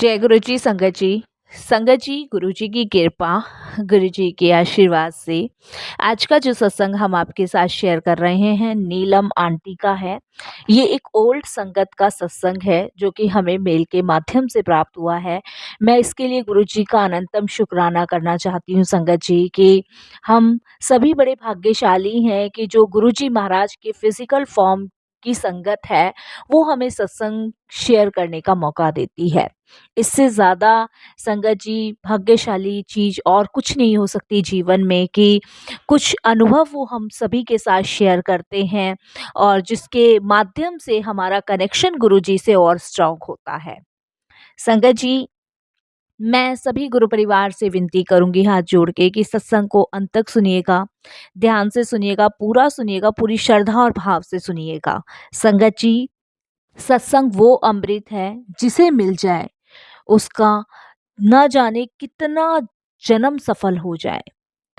जय गुरु जी, संगत जी। संगत जी, गुरु जी की कृपा, गुरु जी के आशीर्वाद से आज का जो सत्संग हम आपके साथ शेयर कर रहे हैं नीलम आंटी का है। ये एक ओल्ड संगत का सत्संग है जो कि हमें मेल के माध्यम से प्राप्त हुआ है। मैं इसके लिए गुरु जी का अनंतम शुक्राना करना चाहती हूँ संगत जी कि हम सभी बड़े भाग्यशाली हैं कि जो गुरु जी महाराज के फिजिकल फॉर्म की संगत है वो हमें सत्संग शेयर करने का मौका देती है। इससे ज़्यादा संगत जी भाग्यशाली चीज़ और कुछ नहीं हो सकती जीवन में कि कुछ अनुभव वो हम सभी के साथ शेयर करते हैं और जिसके माध्यम से हमारा कनेक्शन गुरु जी से और स्ट्रॉन्ग होता है। संगत जी, मैं सभी गुरु परिवार से विनती करूंगी हाथ जोड़ के कि सत्संग को अंत तक सुनिएगा, ध्यान से सुनिएगा, पूरा सुनिएगा, पूरी श्रद्धा और भाव से सुनिएगा। संगत जी, सत्संग वो अमृत है जिसे मिल जाए उसका ना जाने कितना जन्म सफल हो जाए।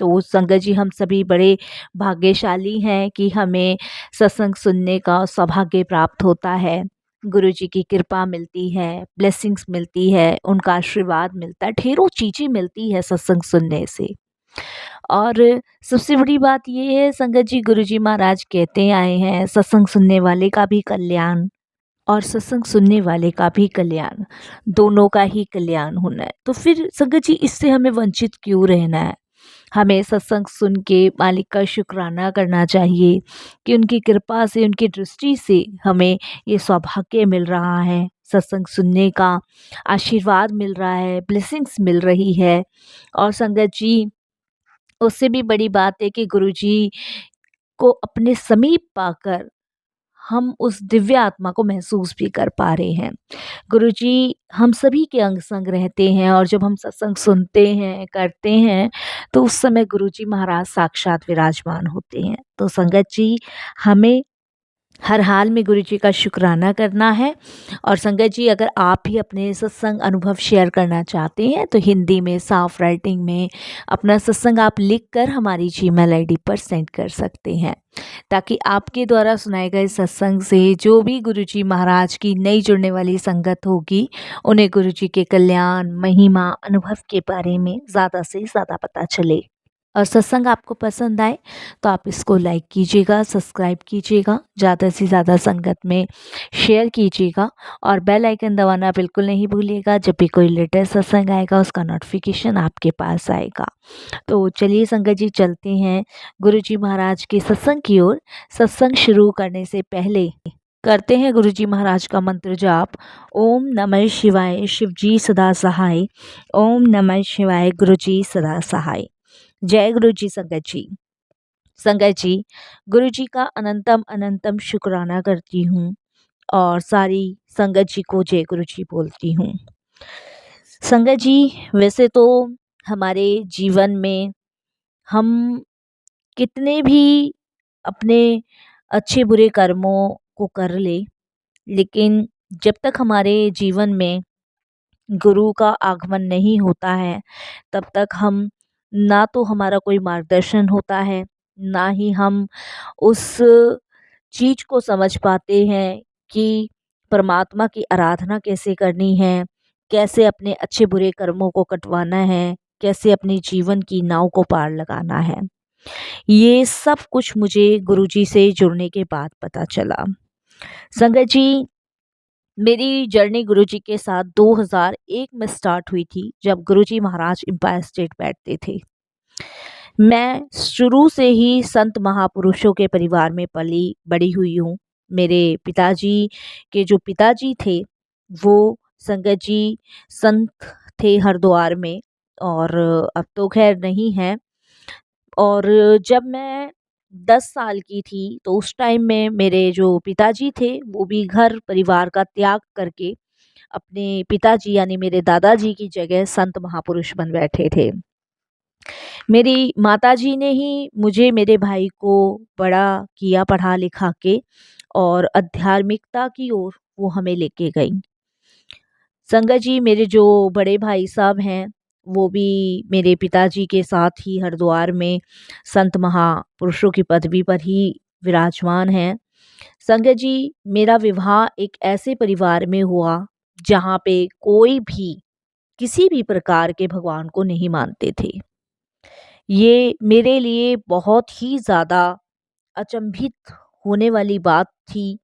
तो संगत जी, हम सभी बड़े भाग्यशाली हैं कि हमें सत्संग सुनने का सौभाग्य प्राप्त होता है। गुरु जी की कृपा मिलती है, ब्लेसिंग्स मिलती है, उनका आशीर्वाद मिलता है, ढेरों चीज़ें मिलती है सत्संग सुनने से। और सबसे बड़ी बात ये है संगत जी, गुरु जी महाराज कहते आए हैं सत्संग सुनने वाले का भी कल्याण और सत्संग सुनने वाले का भी कल्याण, दोनों का ही कल्याण होना है। तो फिर संगत जी, इससे हमें वंचित क्यों रहना है? हमें सत्संग सुन के मालिक का शुक्राना करना चाहिए कि उनकी कृपा से, उनकी दृष्टि से हमें ये सौभाग्य मिल रहा है, सत्संग सुनने का आशीर्वाद मिल रहा है, ब्लेसिंग्स मिल रही है। और संगत जी, उससे भी बड़ी बात है कि गुरु जी को अपने समीप पाकर हम उस दिव्य आत्मा को महसूस भी कर पा रहे हैं। गुरुजी हम सभी के अंग संग रहते हैं और जब हम सत्संग सुनते हैं, करते हैं, तो उस समय गुरुजी महाराज साक्षात विराजमान होते हैं। तो संगत जी, हमें हर हाल में गुरु जी का शुक्राना करना है। और संगत जी, अगर आप भी अपने सत्संग अनुभव शेयर करना चाहते हैं तो हिंदी में साफ राइटिंग में अपना सत्संग आप लिख कर हमारी जीमेल आईडी पर सेंड कर सकते हैं, ताकि आपके द्वारा सुनाए गए सत्संग से जो भी गुरु जी महाराज की नई जुड़ने वाली संगत होगी उन्हें गुरु जी के कल्याण, महिमा, अनुभव के बारे में ज़्यादा से ज़्यादा पता चले। और सत्संग आपको पसंद आए तो आप इसको लाइक कीजिएगा, सब्सक्राइब कीजिएगा, ज़्यादा से ज़्यादा संगत में शेयर कीजिएगा और बेल आइकन दबाना बिल्कुल नहीं भूलिएगा। जब भी कोई लेटेस्ट सत्संग आएगा उसका नोटिफिकेशन आपके पास आएगा। तो चलिए संगत जी, चलते हैं गुरु जी महाराज के सत्संग की ओर। सत्संग शुरू करने से पहले करते हैं गुरु जी महाराज का मंत्र जाप। ओम नमः शिवाय, शिव जी सदा सहाय। ओम नमः शिवाय, गुरु जी सदा सहाय। जय गुरु जी। संगत जी, संगत जी, गुरु जी का अनंतम अनंतम शुक्राना करती हूँ और सारी संगत जी को जय गुरु जी बोलती हूँ। संगत जी, वैसे तो हमारे जीवन में हम कितने भी अपने अच्छे बुरे कर्मों को कर ले, लेकिन जब तक हमारे जीवन में गुरु का आगमन नहीं होता है तब तक हम ना तो हमारा कोई मार्गदर्शन होता है, ना ही हम उस चीज को समझ पाते हैं कि परमात्मा की आराधना कैसे करनी है, कैसे अपने अच्छे बुरे कर्मों को कटवाना है, कैसे अपने जीवन की नाव को पार लगाना है। ये सब कुछ मुझे गुरुजी से जुड़ने के बाद पता चला। संगत जी, मेरी जर्नी गुरुजी के साथ 2001 में स्टार्ट हुई थी, जब गुरुजी महाराज एम्पायर स्टेट बैठते थे। मैं शुरू से ही संत महापुरुषों के परिवार में पली बड़ी हुई हूँ। मेरे पिताजी के जो पिताजी थे वो संगत जी संत थे हरिद्वार में, और अब तो खैर नहीं है। और जब मैं 10 साल की थी तो उस टाइम में मेरे जो पिताजी थे वो भी घर परिवार का त्याग करके अपने पिताजी यानी मेरे दादाजी की जगह संत महापुरुष बन बैठे थे। मेरी माताजी ने ही मुझे, मेरे भाई को बड़ा किया पढ़ा लिखा के और आध्यात्मिकता की ओर वो हमें लेके गई। संगत जी, मेरे जो बड़े भाई साहब हैं वो भी मेरे पिताजी के साथ ही हरिद्वार में संत महापुरुषों की पदवी पर ही विराजमान हैं। संगत जी, मेरा विवाह एक ऐसे परिवार में हुआ जहाँ पे कोई भी किसी भी प्रकार के भगवान को नहीं मानते थे। ये मेरे लिए बहुत ही ज़्यादा अचंभित होने वाली बात थी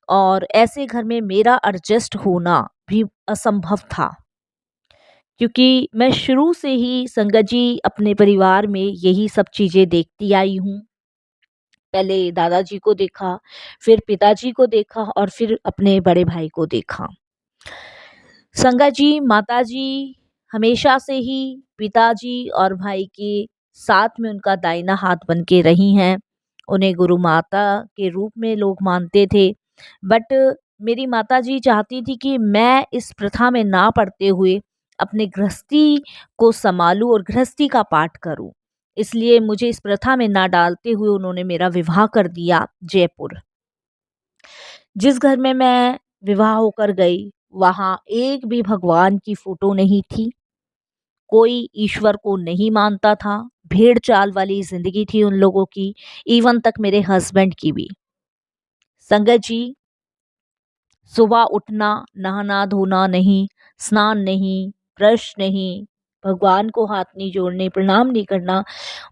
और ऐसे घर में मेरा एडजस्ट होना भी असंभव था, क्योंकि मैं शुरू से ही संगत जी अपने परिवार में यही सब चीज़ें देखती आई हूँ। पहले दादाजी को देखा, फिर पिताजी को देखा और फिर अपने बड़े भाई को देखा। संगत जी, माताजी हमेशा से ही पिताजी और भाई के साथ में उनका दाहिना हाथ बन के रही हैं। उन्हें गुरु माता के रूप में लोग मानते थे। बट मेरी माताजी चाहती थी कि मैं इस प्रथा में ना पड़ते हुए अपने गृहस्थी को सँभालूँ और गृहस्थी का पाठ करूँ। इसलिए मुझे इस प्रथा में ना डालते हुए उन्होंने मेरा विवाह कर दिया जयपुर। जिस घर में मैं विवाह होकर गई, वहाँ एक भी भगवान की फ़ोटो नहीं थी, कोई ईश्वर को नहीं मानता था, भेड़-चाल वाली ज़िंदगी थी उन लोगों की, इवन तक मेरे हस्बैंड की भी। संगत जी, सुबह उठना, नहाना-धोना नहीं, स्नान नहीं, ब्रश नहीं, भगवान को हाथ नहीं जोड़ने, प्रणाम नहीं करना,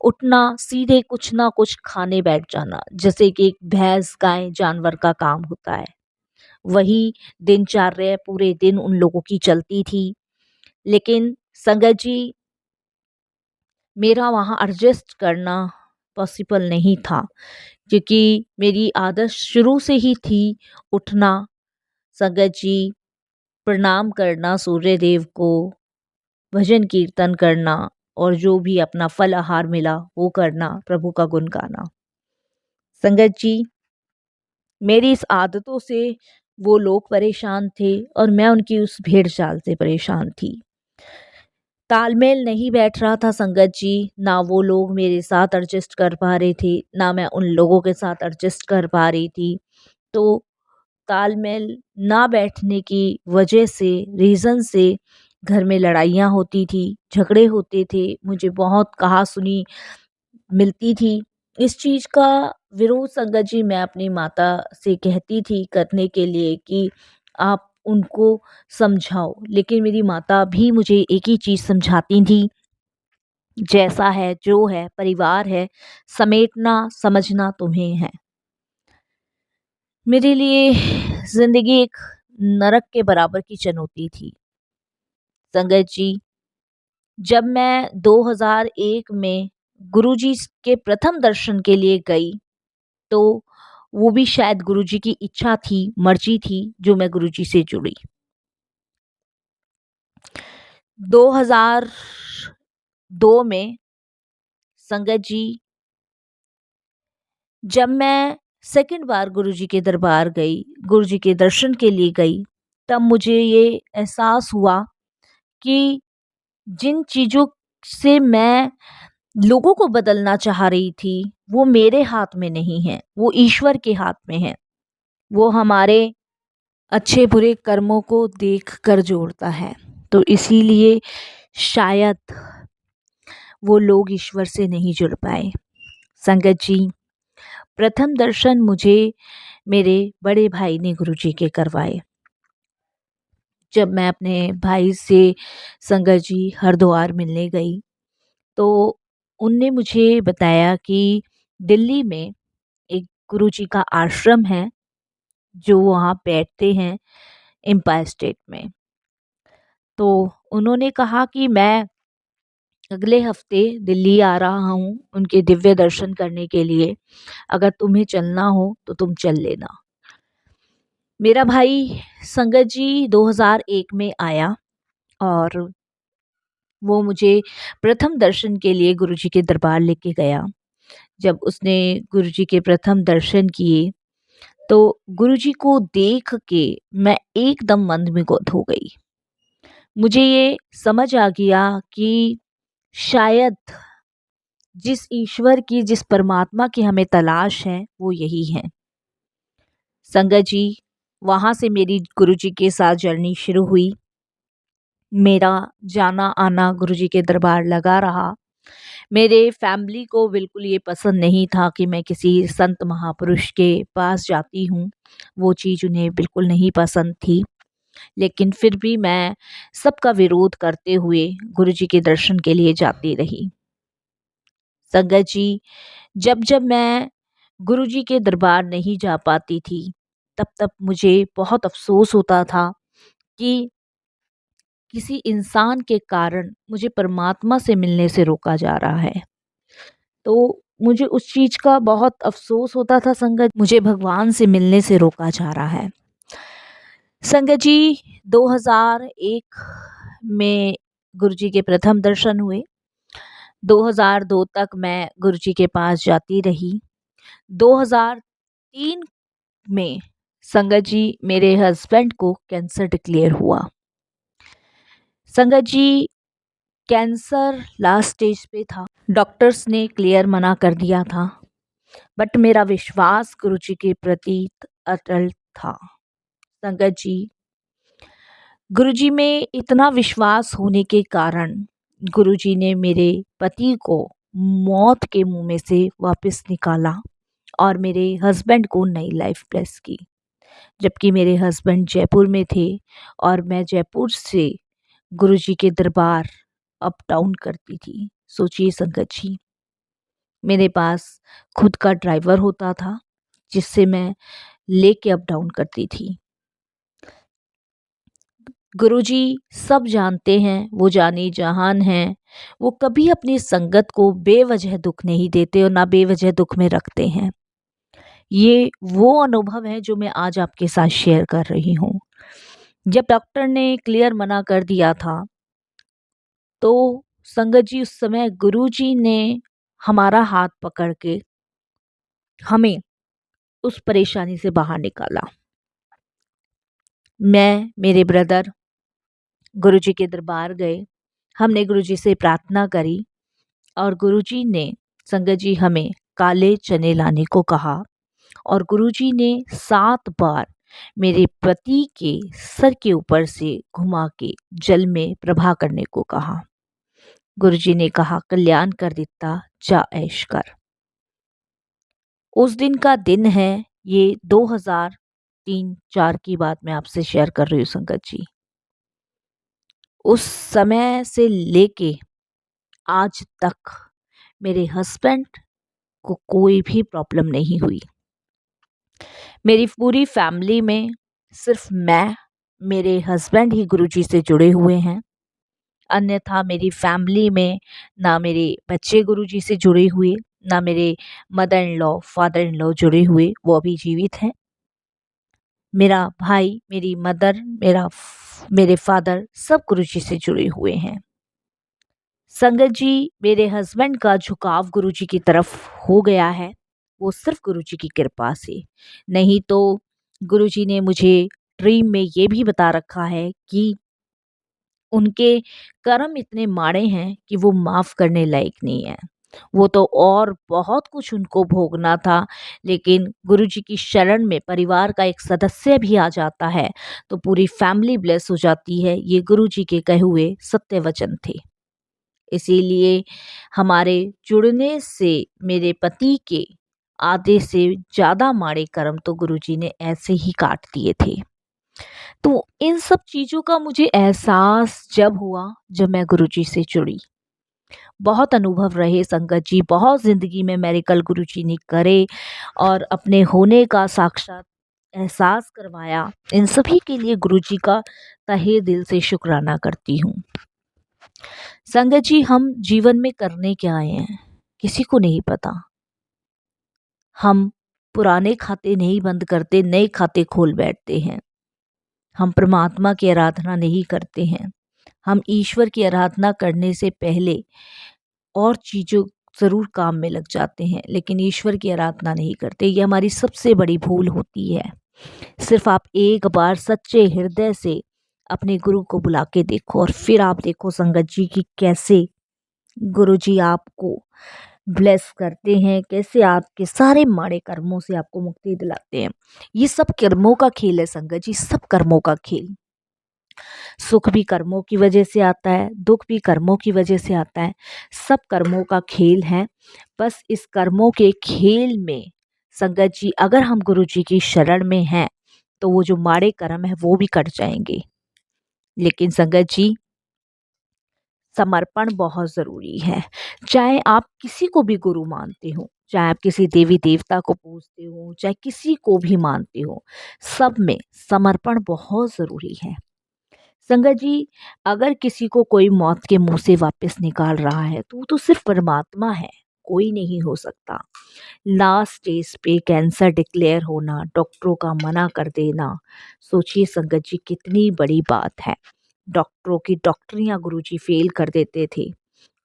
उठना सीधे कुछ ना कुछ खाने बैठ जाना, जैसे कि एक भैंस, गाय, जानवर का काम होता है। वही दिनचर्या पूरे दिन उन लोगों की चलती थी। लेकिन संगत जी, मेरा वहाँ एडजस्ट करना पॉसिबल नहीं था, क्योंकि मेरी आदत शुरू से ही थी उठना, संगत जी, प्रणाम करना सूर्य देव को, भजन कीर्तन करना और जो भी अपना फल आहार मिला वो करना, प्रभु का गुण गाना। संगत जी, मेरी इस आदतों से वो लोग परेशान थे और मैं उनकी उस भेड़-चाल से परेशान थी। तालमेल नहीं बैठ रहा था संगत जी, ना वो लोग मेरे साथ एडजस्ट कर पा रहे थे, ना मैं उन लोगों के साथ एडजस्ट कर पा रही थी। तो तालमेल ना बैठने की वजह से, रीज़न से घर में लड़ाइयाँ होती थी, झगड़े होते थे, मुझे बहुत कहा-सुनी मिलती थी। इस चीज़ का विरोध संगत जी मैं अपनी माता से कहती थी करने के लिए कि आप उनको समझाओ, लेकिन मेरी माता भी मुझे एक ही चीज़ समझाती थी, जैसा है, जो है, परिवार है, समेटना, समझना तुम्हें है। मेरे लिए ज़िंदगी एक नरक के बराबर की चुनौती थी। संगत जी, जब मैं 2001 में गुरुजी के प्रथम दर्शन के लिए गई, तो वो भी शायद गुरुजी की इच्छा थी, मर्ज़ी थी, जो मैं गुरुजी से जुड़ी। 2002 में संगत जी, जब मैं सेकंड बार गुरुजी के दरबार गई, गुरुजी के दर्शन के लिए गई, तब मुझे ये एहसास हुआ कि जिन चीज़ों से मैं लोगों को बदलना चाह रही थी, वो मेरे हाथ में नहीं है, वो ईश्वर के हाथ में है। वो हमारे अच्छे बुरे कर्मों को देख कर जोड़ता है। तो इसीलिए शायद वो लोग ईश्वर से नहीं जुड़ पाए। संगत जी, प्रथम दर्शन मुझे मेरे बड़े भाई ने गुरुजी के करवाए। जब मैं अपने भाई से संगत जी हरिद्वार मिलने गई, तो उनने मुझे बताया कि दिल्ली में एक गुरुजी का आश्रम है, जो वहाँ बैठते हैं एम्पायर स्टेट में। तो उन्होंने कहा कि मैं अगले हफ्ते दिल्ली आ रहा हूँ उनके दिव्य दर्शन करने के लिए, अगर तुम्हें चलना हो तो तुम चल लेना। मेरा भाई संगत जी 2001 में आया और वो मुझे प्रथम दर्शन के लिए गुरुजी के दरबार लेके गया। जब उसने गुरुजी के प्रथम दर्शन किए, तो गुरुजी को देख के मैं एकदम मंत्रमुग्ध हो गई। मुझे ये समझ आ गया कि शायद जिस ईश्वर की, जिस परमात्मा की हमें तलाश है, वो यही है। संगत जी, वहाँ से मेरी गुरुजी के साथ जर्नी शुरू हुई। मेरा जाना आना गुरुजी के दरबार लगा रहा। मेरे फैमिली को बिल्कुल ये पसंद नहीं था कि मैं किसी संत महापुरुष के पास जाती हूँ, वो चीज़ उन्हें बिल्कुल नहीं पसंद थी। लेकिन फिर भी मैं सबका विरोध करते हुए गुरुजी के दर्शन के लिए जाती रही। संगत जी, जब मैं गुरुजी के दरबार नहीं जा पाती थी, तब मुझे बहुत अफ़सोस होता था कि किसी इंसान के कारण मुझे परमात्मा से मिलने से रोका जा रहा है। तो मुझे उस चीज़ का बहुत अफ़सोस होता था संगत, मुझे भगवान से मिलने से रोका जा रहा है। संगत जी, 2001 में गुरुजी के प्रथम दर्शन हुए। 2002 तक मैं गुरुजी के पास जाती रही। 2003 में संगत जी मेरे हस्बैंड को कैंसर डिक्लेयर हुआ। संगत जी, कैंसर लास्ट स्टेज पे था। डॉक्टर्स ने क्लियर मना कर दिया था, बट मेरा विश्वास गुरुजी के प्रति अटल था। संगत जी, गुरुजी में इतना विश्वास होने के कारण गुरुजी ने मेरे पति को मौत के मुंह में से वापस निकाला और मेरे हस्बैंड को नई लाइफ ब्लेस की। जबकि मेरे हस्बैंड जयपुर में थे और मैं जयपुर से गुरुजी के दरबार अप डाउन करती थी। सोचिए संगत जी, मेरे पास खुद का ड्राइवर होता था जिससे मैं लेके अप डाउन करती थी। गुरुजी सब जानते हैं, वो जानी जहान हैं। वो कभी अपनी संगत को बेवजह दुख नहीं देते और ना बेवजह दुख में रखते हैं। ये वो अनुभव है जो मैं आज आपके साथ शेयर कर रही हूँ। जब डॉक्टर ने क्लियर मना कर दिया था, तो संगत जी उस समय गुरुजी ने हमारा हाथ पकड़ के हमें उस परेशानी से बाहर निकाला। मैं, मेरे ब्रदर गुरुजी के दरबार गए। हमने गुरुजी से प्रार्थना करी और गुरुजी ने संगत जी हमें काले चने लाने को कहा और गुरुजी ने 7 बार मेरे पति के सर के ऊपर से घुमा के जल में प्रभा करने को कहा। गुरुजी ने कहा, कल्याण कर दिता, जा ऐश कर। उस दिन का दिन है, ये 2003-4 की बात मैं आपसे शेयर कर रही हूँ संगत जी। उस समय से लेके आज तक मेरे हस्बैंड को कोई भी प्रॉब्लम नहीं हुई। मेरी पूरी फैमिली में सिर्फ मैं, मेरे हस्बैंड ही गुरुजी से जुड़े हुए हैं। अन्यथा मेरी फैमिली में ना मेरे बच्चे गुरुजी से जुड़े हुए, ना मेरे mother in law, father in law जुड़े हुए, वो अभी जीवित हैं। मेरा भाई, मेरी मदर, मेरे फादर सब गुरुजी से जुड़े हुए हैं। संगत जी, मेरे हस्बैंड का झुकाव गुरुजी की तरफ हो गया है, वो सिर्फ गुरुजी की कृपा से। नहीं तो गुरुजी ने मुझे ड्रीम में ये भी बता रखा है कि उनके कर्म इतने माड़े हैं कि वो माफ़ करने लायक नहीं है। वो तो और बहुत कुछ उनको भोगना था, लेकिन गुरुजी की शरण में परिवार का एक सदस्य भी आ जाता है, तो पूरी फैमिली ब्लेस हो जाती है। ये गुरुजी के कहे हुए सत्य वचन थे। इसीलिए हमारे जुड़ने से मेरे पति के आधे से ज़्यादा माड़े कर्म तो गुरुजी ने ऐसे ही काट दिए थे। तो इन सब चीज़ों का मुझे एहसास जब हुआ, जब मैं गुरुजी से जुड़ी। बहुत अनुभव रहे संगत जी, बहुत ज़िंदगी में मेरिकल गुरुजी ने करे और अपने होने का साक्षात एहसास करवाया। इन सभी के लिए गुरुजी का तहे दिल से शुक्राना करती हूँ। संगत जी, हम जीवन में करने क्या आए हैं, किसी को नहीं पता। हम पुराने खाते नहीं बंद करते, नए खाते खोल बैठते हैं। हम परमात्मा की आराधना नहीं करते हैं। हम ईश्वर की आराधना करने से पहले और चीज़ों ज़रूर काम में लग जाते हैं, लेकिन ईश्वर की आराधना नहीं करते। ये हमारी सबसे बड़ी भूल होती है। सिर्फ आप एक बार सच्चे हृदय से अपने गुरु को बुला के देखो और फिर आप देखो संगत जी कि कैसे गुरुजी आपको ब्लेस करते हैं, कैसे आपके सारे माड़े कर्मों से आपको मुक्ति दिलाते हैं। ये सब कर्मों का खेल है संगत जी, सब कर्मों का खेल। सुख भी कर्मों की वजह से आता है, दुख भी कर्मों की वजह से आता है। सब कर्मों का खेल है। बस इस कर्मों के खेल में संगत जी, अगर हम गुरुजी की शरण में हैं, तो वो जो माड़े कर्म है वो भी कट जाएंगे। लेकिन संगत जी, समर्पण बहुत ज़रूरी है। चाहे आप किसी को भी गुरु मानते हो, चाहे आप किसी देवी देवता को पूजते हो, चाहे किसी को भी मानते हो, सब में समर्पण बहुत ज़रूरी है। संगत जी, अगर किसी को कोई मौत के मुंह से वापस निकाल रहा है तो वो तो सिर्फ परमात्मा है, कोई नहीं हो सकता। लास्ट स्टेज पे कैंसर डिक्लेयर होना, डॉक्टरों का मना कर देना, सोचिए संगत जी कितनी बड़ी बात है। डॉक्टरों की डॉक्टरियाँ गुरुजी फेल कर देते थे।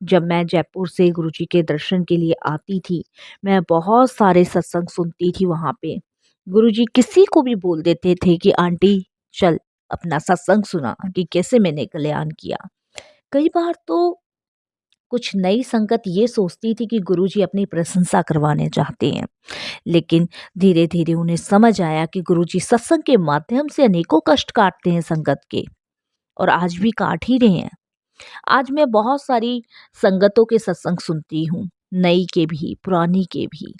जब मैं जयपुर से गुरुजी के दर्शन के लिए आती थी, मैं बहुत सारे सत्संग सुनती थी वहाँ पे। गुरुजी किसी को भी बोल देते थे कि आंटी चल अपना सत्संग सुना, कि कैसे मैंने कल्याण किया। कई बार तो कुछ नई संगत ये सोचती थी कि गुरुजी अपनी प्रशंसा करवाने चाहते हैं, लेकिन धीरे धीरे उन्हें समझ आया कि गुरुजी सत्संग के माध्यम से अनेकों कष्ट काटते हैं संगत के, और आज भी काट ही रहे हैं। आज मैं बहुत सारी संगतों के सत्संग सुनती हूँ, नई के भी पुरानी के भी।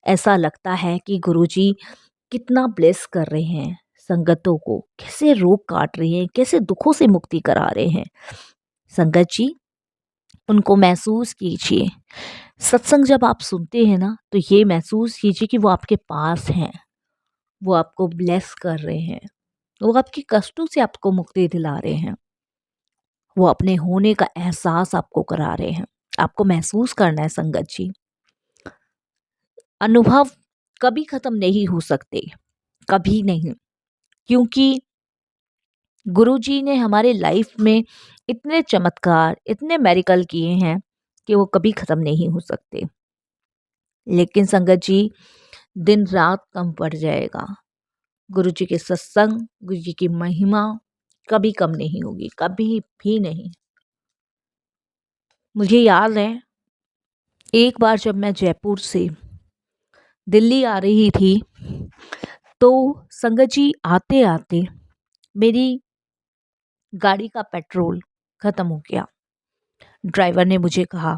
ऐसा लगता है कि गुरुजी कितना ब्लेस कर रहे हैं संगतों को, कैसे रोग काट रहे हैं, कैसे दुखों से मुक्ति करा रहे हैं। संगत जी, उनको महसूस कीजिए। सत्संग जब आप सुनते हैं ना, तो ये महसूस कीजिए कि वो आपके पास हैं, वो आपको ब्लेस कर रहे हैं, वो आपके कष्टों से आपको मुक्ति दिला रहे हैं, वो अपने होने का एहसास आपको करा रहे हैं। आपको महसूस करना है संगत जी। अनुभव कभी खत्म नहीं हो सकते, कभी नहीं, क्योंकि गुरुजी ने हमारे लाइफ में इतने चमत्कार, इतने मेरिकल किए हैं कि वो कभी खत्म नहीं हो सकते। लेकिन संगत जी, दिन रात कम पड़ जाएगा। गुरुजी के सत्संग, गुरुजी की महिमा कभी कम नहीं होगी, कभी भी नहीं। मुझे याद है, एक बार जब मैं जयपुर से दिल्ली आ रही थी, तो संगत जी आते आते मेरी गाड़ी का पेट्रोल ख़त्म हो गया। ड्राइवर ने मुझे कहा,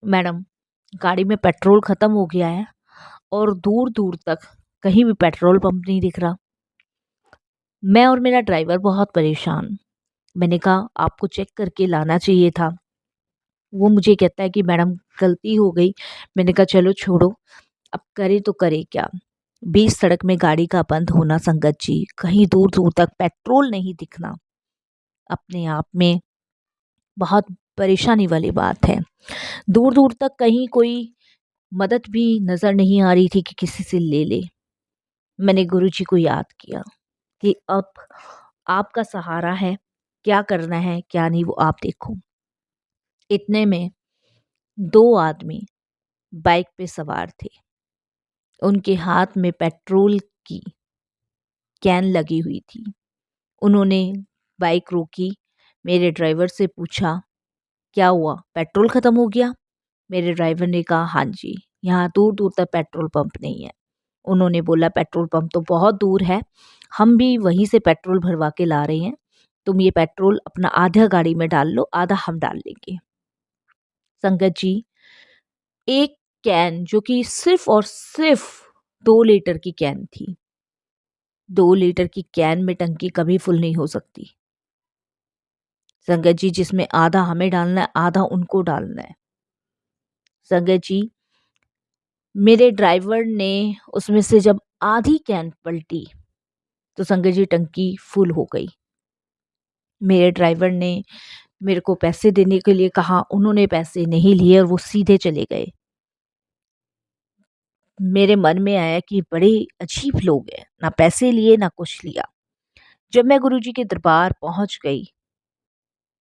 मैडम गाड़ी में पेट्रोल ख़त्म हो गया है और दूर दूर तक कहीं भी पेट्रोल पंप नहीं दिख रहा। मैं और मेरा ड्राइवर बहुत परेशान। मैंने कहा आपको चेक करके लाना चाहिए था। वो मुझे कहता है कि मैडम गलती हो गई। मैंने कहा चलो छोड़ो, अब करे तो करे क्या। बीच सड़क में गाड़ी का बंद होना संगत जी, कहीं दूर दूर तक पेट्रोल नहीं दिखना, अपने आप में बहुत परेशानी वाली बात है। दूर दूर तक कहीं कोई मदद भी नज़र नहीं आ रही थी कि किसी से ले ले। मैंने गुरुजी को याद किया कि अब आपका सहारा है, क्या करना है क्या नहीं वो आप देखो। इतने में दो आदमी बाइक पे सवार थे। उनके हाथ में पेट्रोल की कैन लगी हुई थी। उन्होंने बाइक रोकी, मेरे ड्राइवर से पूछा क्या हुआ, पेट्रोल ख़त्म हो गया? मेरे ड्राइवर ने कहा हाँ जी, यहाँ दूर दूर तक पेट्रोल पंप नहीं है। उन्होंने बोला पेट्रोल पंप तो बहुत दूर है, हम भी वहीं से पेट्रोल भरवा के ला रहे हैं, तुम ये पेट्रोल अपना आधा गाड़ी में डाल लो, आधा हम डाल लेंगे। संगत जी, एक कैन जो कि सिर्फ और सिर्फ 2 लीटर की कैन थी। 2 लीटर की कैन में टंकी कभी फुल नहीं हो सकती संगत जी, जिसमें आधा हमें डालना है, आधा उनको डालना है। संगत जी, मेरे ड्राइवर ने उसमें से जब आधी कैन पलटी तो संगत जी टंकी फुल हो गई। मेरे ड्राइवर ने मेरे को पैसे देने के लिए कहा, उन्होंने पैसे नहीं लिए और वो सीधे चले गए। मेरे मन में आया कि बड़े अजीब लोग हैं, ना पैसे लिए ना कुछ लिया। जब मैं गुरुजी के दरबार पहुंच गई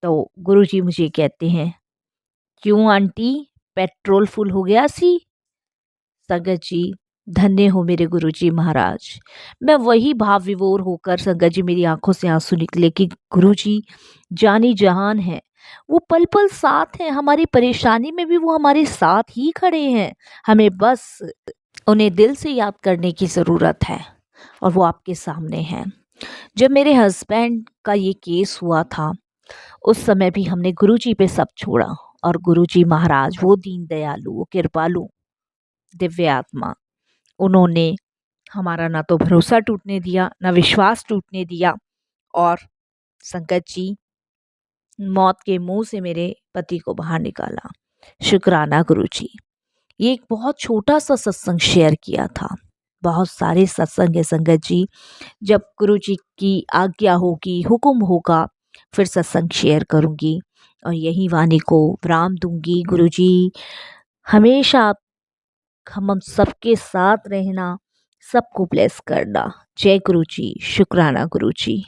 तो गुरुजी मुझे कहते हैं, क्यों आंटी पेट्रोल फुल हो गया सी? संगत जी, धन्य हो मेरे गुरुजी महाराज। मैं वही भाव विभोर होकर संगत जी, मेरी आंखों से आंसू निकले कि गुरुजी जानी जहान है, वो पल पल साथ हैं, हमारी परेशानी में भी वो हमारे साथ ही खड़े हैं। हमें बस उन्हें दिल से याद करने की ज़रूरत है और वो आपके सामने हैं। जब मेरे हस्बैंड का ये केस हुआ था, उस समय भी हमने गुरुजी पे सब छोड़ा, और गुरुजी महाराज वो दीन दयालु, वो कृपालु दिव्य आत्मा, उन्होंने हमारा ना तो भरोसा टूटने दिया, ना विश्वास टूटने दिया और संगत जी मौत के मुंह से मेरे पति को बाहर निकाला। शुक्राना गुरुजी। ये एक बहुत छोटा सा सत्संग शेयर किया था। बहुत सारे सत्संग है संगत जी। जब गुरुजी की आज्ञा होगी, हुक्म होगा, फिर सत्संग शेयर करूंगी और यही वाणी को विराम दूंगी। गुरुजी हमेशा आप हम सबके साथ रहना, सबको ब्लेस करना। जय गुरुजी। शुक्राना गुरुजी।